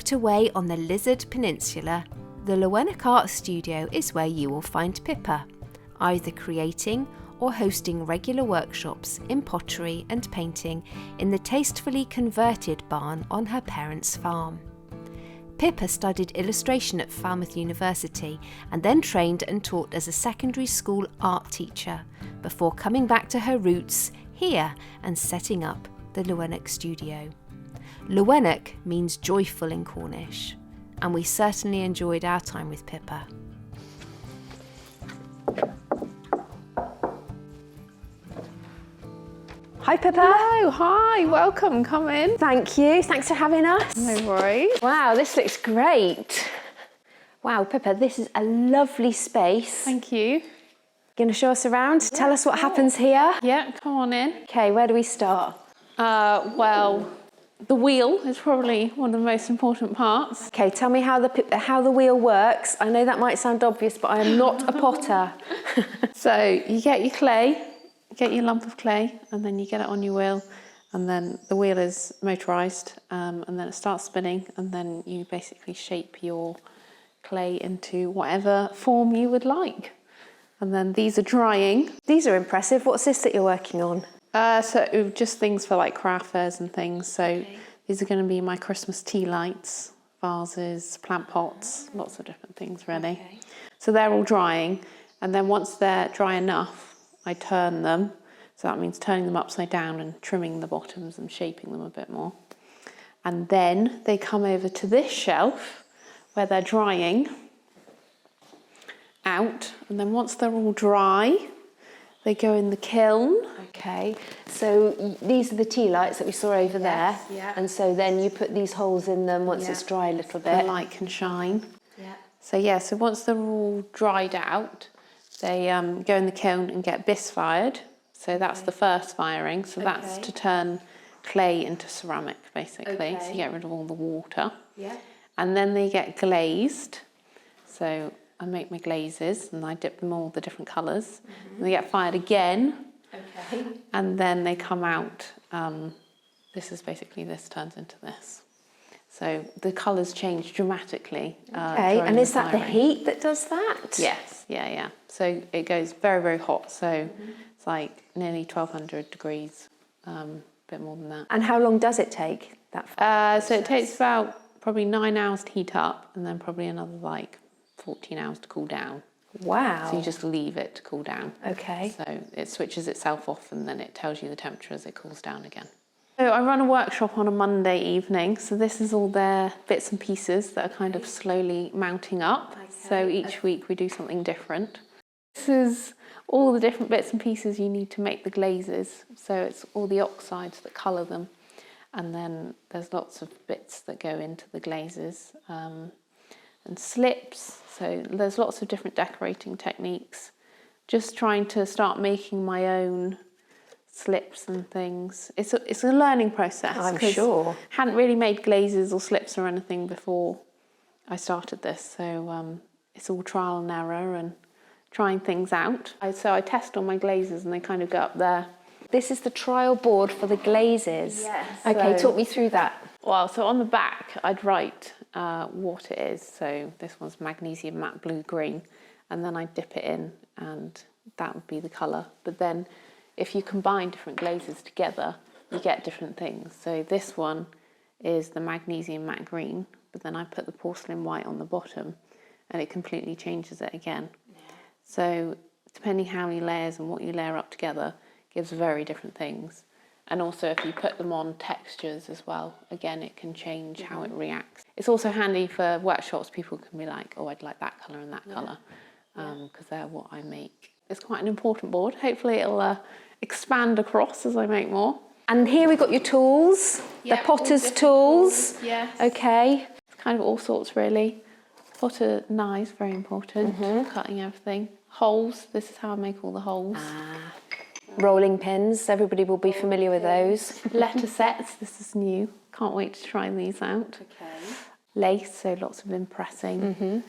Tucked away on the Lizard Peninsula, the Lowenek Studio is where you will find Pippa, either creating or hosting regular workshops in pottery and painting in the tastefully converted barn on her parents' farm. Pippa studied illustration at Falmouth University and then trained and taught as a secondary school art teacher before coming back to her roots here and setting up the Lowenek Studio. Lowenek means joyful in Cornish, and we certainly enjoyed our time with Pippa. Hi Pippa. Hello, hi, welcome, come in. Thank you, thanks for having us. No worries. Wow, this looks great. Wow, Pippa, this is a lovely space. Thank you. Going to show us around? Tell us what happens here. Yeah, come on in. Okay, where do we start? Well, the wheel is probably one of the most important parts. Okay, tell me how the wheel works. I know that might sound obvious, but I am not a potter. So you get your clay, get your lump of clay, and then you get it on your wheel, and then the wheel is motorised, and then it starts spinning, and then you basically shape your clay into whatever form you would like. And then these are drying. These are impressive. What's this that you're working on? So just things for like craft fairs and things. So these are going to be my Christmas tea lights, vases, plant pots, lots of different things really. Okay. So they're all drying, and then once they're dry enough, I turn them. So that means turning them upside down and trimming the bottoms and shaping them a bit more. And then they come over to this shelf where they're drying out, and then once they're all dry, they go in the kiln. Okay, so these are the tea lights that we saw over there. Yeah. And so then you put these holes in them once it's dry a little bit. The light can shine. Yeah. So yeah, so once they're all dried out, they go in the kiln and get bis fired. So that's the first firing. So that's to turn clay into ceramic, basically. So you get rid of all the water. Yeah. And then they get glazed. So I make my glazes and I dip them all the different colours. And they get fired again. Okay. And then they come out. This turns into this. So the colours change dramatically. Okay, and is that the heat that does that? Yes, yeah. So it goes very, very hot. So it's like nearly 1200 degrees, a bit more than that. And how long does it take? So it takes about probably 9 hours to heat up, and then probably another like 14 hours to cool down. Wow. So you just leave it to cool down. Okay. So it switches itself off, and then it tells you the temperature as it cools down again. So I run a workshop on a Monday evening, so this is all their bits and pieces that are kind of slowly mounting up. Okay. So each week we do something different. This is all the different bits and pieces you need to make the glazes. So it's all the oxides that colour them. And then there's lots of bits that go into the glazes, and slips. So there's lots of different decorating techniques. Just trying to start making my own slips and things. It's a learning process. I'm sure. Hadn't really made glazes or slips or anything before I started this, so it's all trial and error and trying things out. So I test all my glazes and they kind of go up there. This is the trial board for the glazes. Yes. Okay, talk me through that. Well, so on the back I'd write what it is. So this one's magnesium matte blue green, and then I dip it in and that would be the colour. But then if you combine different glazes together, you get different things. So this one is the magnesium matte green, but then I put the porcelain white on the bottom and it completely changes it again. Yeah. So depending how many layers and what you layer up together gives very different things. And also if you put them on textures as well, again, it can change how it reacts. It's also handy for workshops. People can be like, oh, I'd like that colour and that colour, because they're what I make. It's quite an important board. Hopefully it'll expand across as I make more. And here we've got your tools, the potter's tools. Yes. Okay. It's kind of all sorts really. Potter knives, very important, cutting everything. Holes, this is how I make all the holes. Rolling pins, everybody will be familiar with those. Letter sets, this is new. Can't wait to try these out. Okay. Lace, so lots of impressing.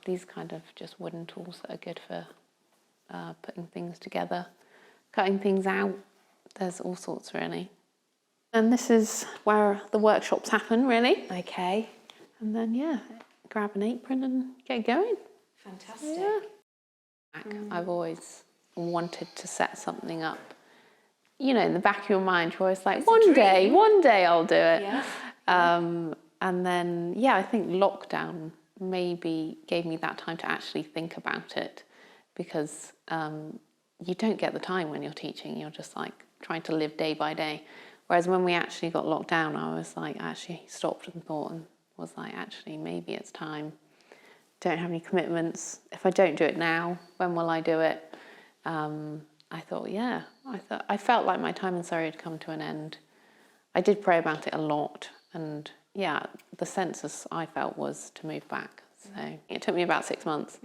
These kind of just wooden tools that are good for putting things together. Cutting things out, there's all sorts really. And this is where the workshops happen, really. Okay. And then, yeah, grab an apron and get going. Fantastic. Yeah. I've always wanted to set something up. You know, in the back of your mind, you're always like, one day I'll do it. Yeah. And then, yeah, I think lockdown maybe gave me that time to actually think about it, because you don't get the time when you're teaching. You're just like trying to live day by day. Whereas when we actually got locked down, I was like, actually stopped and thought and was like, actually, maybe it's time. Don't have any commitments. If I don't do it now, when will I do it? I thought, I felt like my time in Surrey had come to an end. I did pray about it a lot, and yeah, the census I felt was to move back. So it took me about 6 months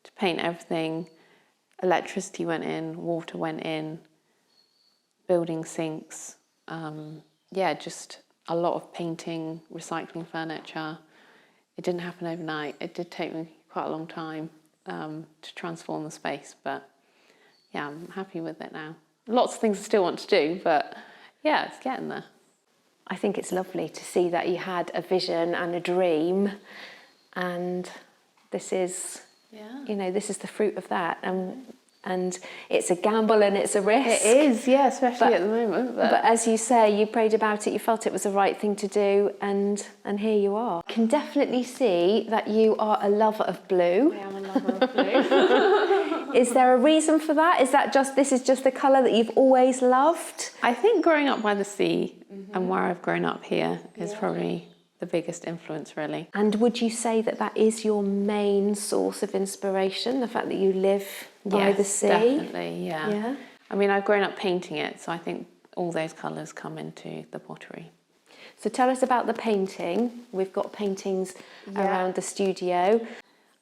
to paint everything. Electricity went in, water went in, building sinks. Just a lot of painting, recycling furniture. It didn't happen overnight. It did take me quite a long time to transform the space, but yeah, I'm happy with it now. Lots of things I still want to do, but yeah, it's getting there. I think it's lovely to see that you had a vision and a dream, and this is, this is the fruit of that. And it's a gamble and it's a risk. It is, yeah, especially at the moment. But as you say, you prayed about it, you felt it was the right thing to do, and here you are. I can definitely see that you are a lover of blue. I am a lover of blue. Is there a reason for that? Is that this is just the colour that you've always loved? I think growing up by the sea and where I've grown up here is probably the biggest influence, really. And would you say that that is your main source of inspiration, the fact that you live by the sea? Definitely, yeah. I mean, I've grown up painting it, so I think all those colours come into the pottery. So tell us about the painting. We've got paintings around the studio.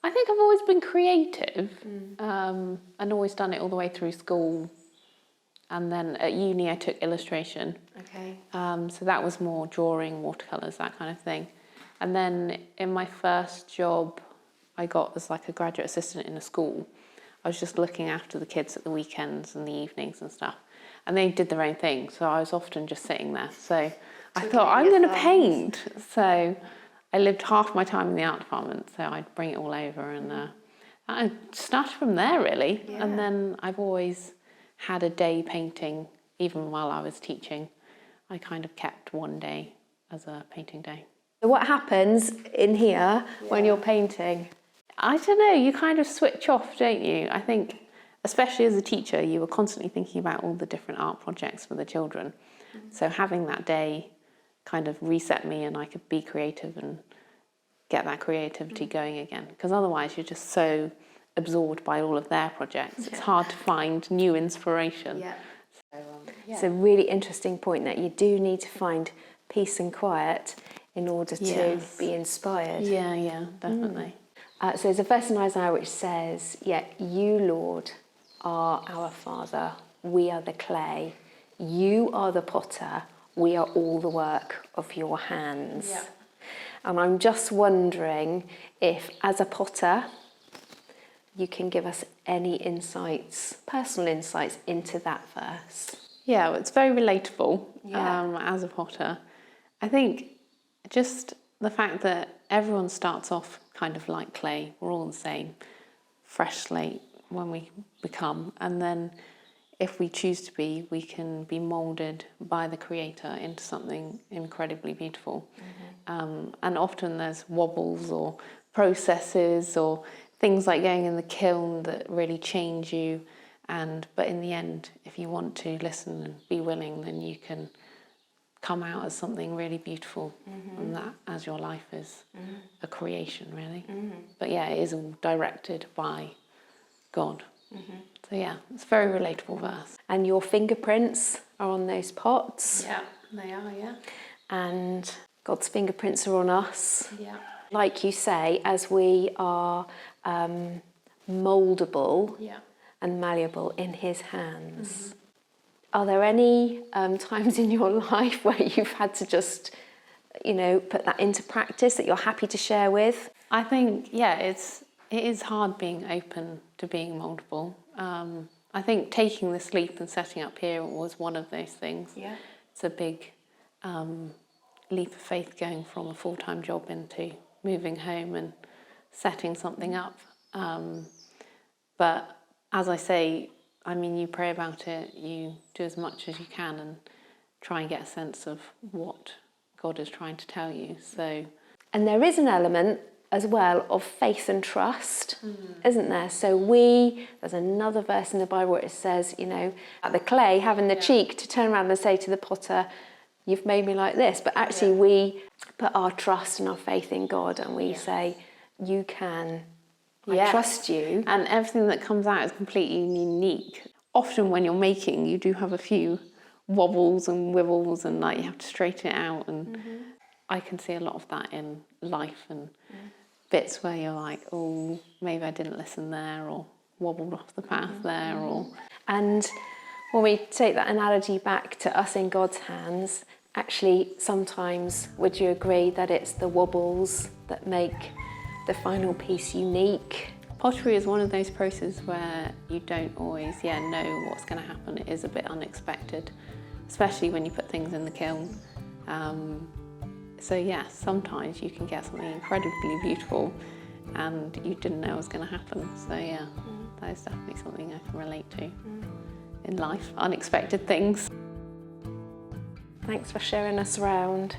I think I've always been creative and always done it all the way through school. And then at uni I took illustration. Okay. So that was more drawing, watercolours, that kind of thing. And then in my first job I got as like a graduate assistant in a school. I was just looking after the kids at the weekends and the evenings and stuff. And they did their own thing, so I was often just sitting there. So I thought, I'm going to paint. So I lived half my time in the art department, so I'd bring it all over, and I started from there, really. Yeah. And then I've always had a day painting, even while I was teaching. I kind of kept one day as a painting day. So what happens in here when you're painting? I don't know, you kind of switch off, don't you? I think, especially as a teacher, you were constantly thinking about all the different art projects for the children. So having that day kind of reset me, and I could be creative and get that creativity going again. Because otherwise you're just so absorbed by all of their projects. It's hard to find new inspiration. Yeah. It's a really interesting point that you do need to find peace and quiet in order to be inspired. Yeah, definitely. So there's a verse in Isaiah which says, you, Lord, are our Father, we are the clay, you are the potter, we are all the work of your hands. Yeah. And I'm just wondering if, as a potter, you can give us any insights, personal insights into that verse. Yeah, well, it's very relatable as a potter. I think just the fact that everyone starts off kind of like clay, we're all the same, fresh slate when we become, and then if we choose to be, we can be moulded by the Creator into something incredibly beautiful. And often there's wobbles or processes or things like going in the kiln that really change you. But in the end, if you want to listen and be willing, then you can come out as something really beautiful, and that as your life is a creation, really. But yeah, it is all directed by God. So yeah, it's a very relatable verse. And your fingerprints are on those pots. Yeah, they are, yeah. And God's fingerprints are on us. Yeah. Like you say, as we are mouldable and malleable in his hands. Are there any times in your life where you've had to just, put that into practice that you're happy to share with? I think, it is hard being open to being mouldable. I think taking this leap and setting up here was one of those things. Yeah. It's a big leap of faith going from a full-time job into moving home and setting something up. But as I say, I mean, you pray about it, you do as much as you can and try and get a sense of what God is trying to tell you. So, and there is an element as well of faith and trust, isn't there? So there's another verse in the Bible where it says, you know, at the clay having the cheek to turn around and say to the potter, you've made me like this. But actually we put our trust and our faith in God and we say, you can, I trust you. And everything that comes out is completely unique. Often when you're making, you do have a few wobbles and wibbles and like you have to straighten it out. And I can see a lot of that in life and bits where you're like, oh, maybe I didn't listen there or wobbled off the path there. And when we take that analogy back to us in God's hands, actually sometimes would you agree that it's the wobbles that make the final piece unique? Pottery is one of those processes where you don't always know what's going to happen. It is a bit unexpected, especially when you put things in the kiln. So sometimes you can get something incredibly beautiful and you didn't know it was going to happen. So that is definitely something I can relate to in life, unexpected things. Thanks for showing us around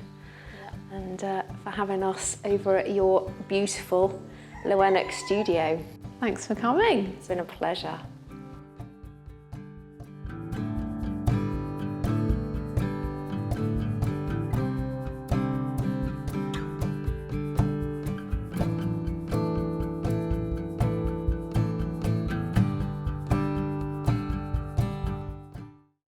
and for having us over at your beautiful Lowenek Studio. Thanks for coming. It's been a pleasure.